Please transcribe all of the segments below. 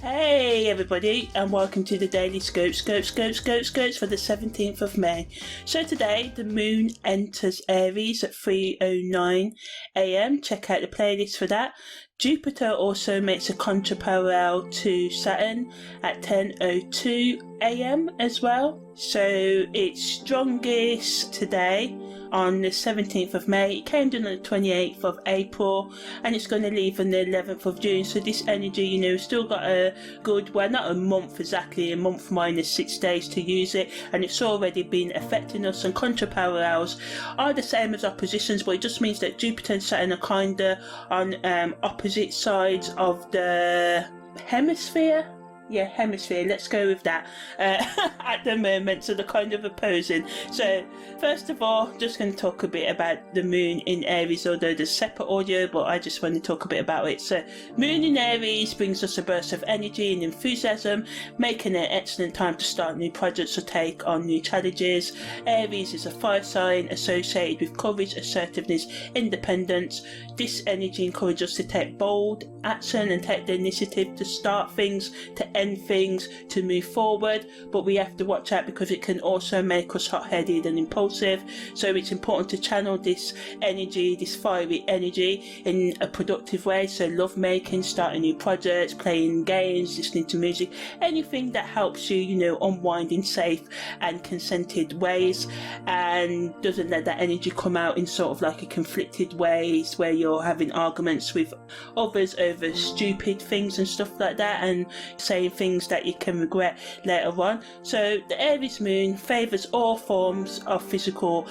Hey everybody, and welcome to the Daily Scopes for the 17th of May. So today the moon enters Aries at 3:09 AM. Check out the playlist for that. Jupiter also makes a contra-parallel to Saturn at 10:02 AM as well. So it's strongest today on the 17th of May. It came down on the 28th of April and it's going to leave on the 11th of June. So this energy, still got a good, well, not a month exactly, a month minus 6 days to use it, and it's already been affecting us. And contra-parallels are the same as oppositions, but it just means that Jupiter and Saturn are kind of on opposite sides of the hemisphere. Yeah, hemisphere, let's go with that at the moment, so they're kind of opposing. So first of all, just going to talk a bit about the moon in Aries, although there's separate audio, but I just want to talk a bit about it. So moon in Aries brings us a burst of energy and enthusiasm, making it an excellent time to start new projects or take on new challenges. Aries is a fire sign associated with courage, assertiveness, independence. This energy encourages us to take bold action and take the initiative to start things, to end things, to move forward, but we have to watch out because it can also make us hot-headed and impulsive. So it's important to channel this energy, this fiery energy, in a productive way. So love making, starting new projects, playing games, listening to music, anything that helps you, unwind in safe and consented ways, and doesn't let that energy come out in sort of like a conflicted ways where you're having arguments with others over stupid things and stuff like that, and saying things that you can regret later on. So the Aries moon favours all forms of physical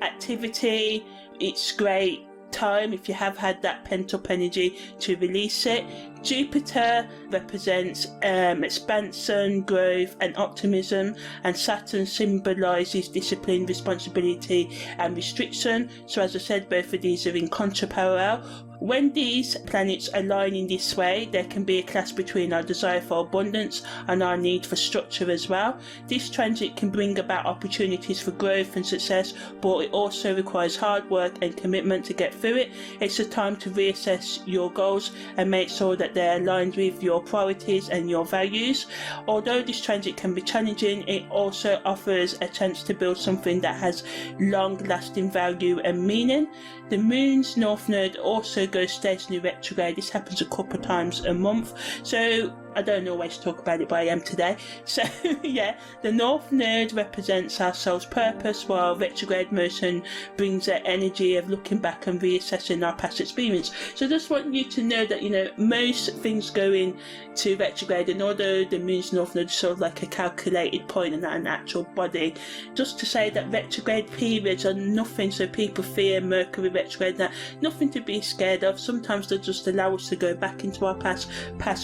activity. It's great time if you have had that pent up energy to release it. Jupiter represents expansion, growth and optimism, and Saturn symbolises discipline, responsibility and restriction. So as I said, both of these are in contra-parallel. When these planets align in this way, there can be a clash between our desire for abundance and our need for structure as well. This transit can bring about opportunities for growth and success, but it also requires hard work and commitment to get through it. It's a time to reassess your goals and make sure that they're aligned with your priorities and your values. Although this transit can be challenging, it also offers a chance to build something that has long-lasting value and meaning. The moon's north node also goes stationary retrograde. This happens a couple of times a month, so I don't always talk about it, but I am today. So yeah, the north node represents our soul's purpose, while retrograde motion brings that energy of looking back and reassessing our past experience. So I just want you to know that most things go into retrograde, and although the moon's north node is sort of like a calculated point and not an actual body, just to say that retrograde periods are nothing. So people fear Mercury retrograde, that nothing to be scared of. Sometimes they just allow us to go back into our past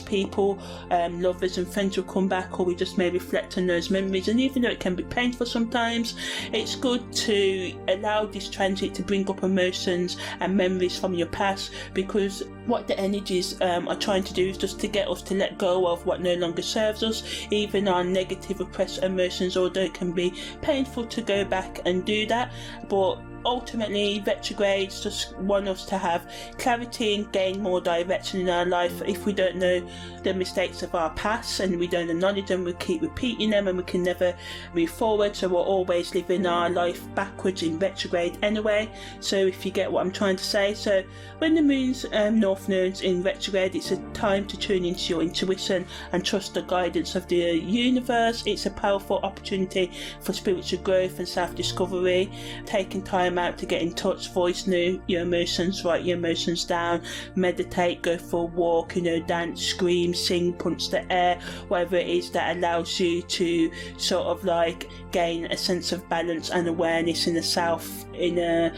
people. Lovers and friends will come back, or we just may reflect on those memories. And even though it can be painful sometimes, it's good to allow this transit to bring up emotions and memories from your past, because what the energies are trying to do is just to get us to let go of what no longer serves us, even our negative repressed emotions, although it can be painful to go back and do that. But ultimately, retrogrades just want us to have clarity and gain more direction in our life. If we don't know the mistakes of our past and we don't acknowledge them, we keep repeating them and we can never move forward. So we're always living our life backwards in retrograde anyway. So if you get what I'm trying to say. So when the moon's north node's in retrograde, it's a time to tune into your intuition and trust the guidance of the universe. It's a powerful opportunity for spiritual growth and self-discovery. Taking time out to get in touch, voice your emotions, write your emotions down, meditate, go for a walk, dance, scream, sing, punch the air, whatever it is that allows you to sort of like gain a sense of balance and awareness in the self, in a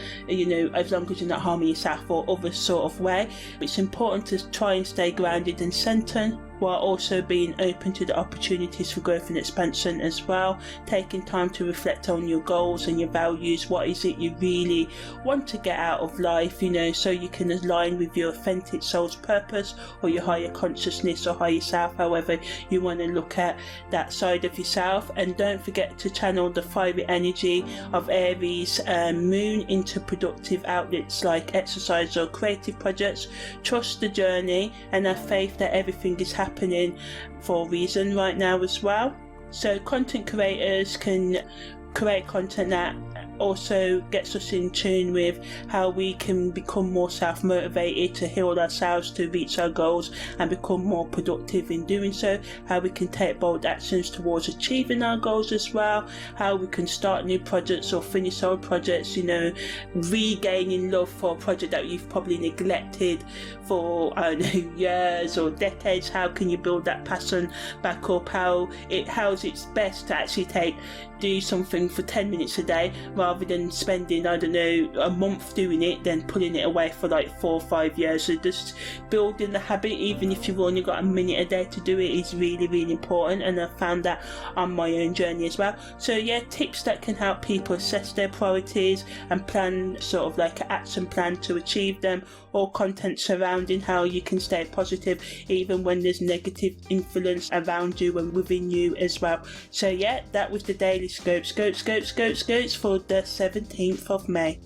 as long as you're not harming yourself or other sort of way. It's important to try and stay grounded and centered, while also being open to the opportunities for growth and expansion as well. Taking time to reflect on your goals and your values. What is it you really want to get out of life, so you can align with your authentic soul's purpose or your higher consciousness or higher self, however you want to look at that side of yourself. And don't forget to channel the fiery energy of Aries moon into productive outlets like exercise or creative projects. Trust the journey and have faith that everything is happening happening for a reason right now as well. So content creators can create content that also gets us in tune with how we can become more self-motivated to heal ourselves, to reach our goals and become more productive in doing so, how we can take bold actions towards achieving our goals as well, how we can start new projects or finish old projects, you know, regaining love for a project that you've probably neglected for, I don't know, years or decades. How can you build that passion back up? How it's best to actually do something for 10 minutes a day rather than spending, I don't know, a month doing it, then putting it away for like 4 or 5 years. So just building the habit, even if you've only got a minute a day to do it, is really, really important. And I found that on my own journey as well. So yeah, tips that can help people assess their priorities and plan sort of like an action plan to achieve them, or content surrounding how you can stay positive even when there's negative influence around you and within you as well. So yeah, that was the daily scopes for the 17th of May.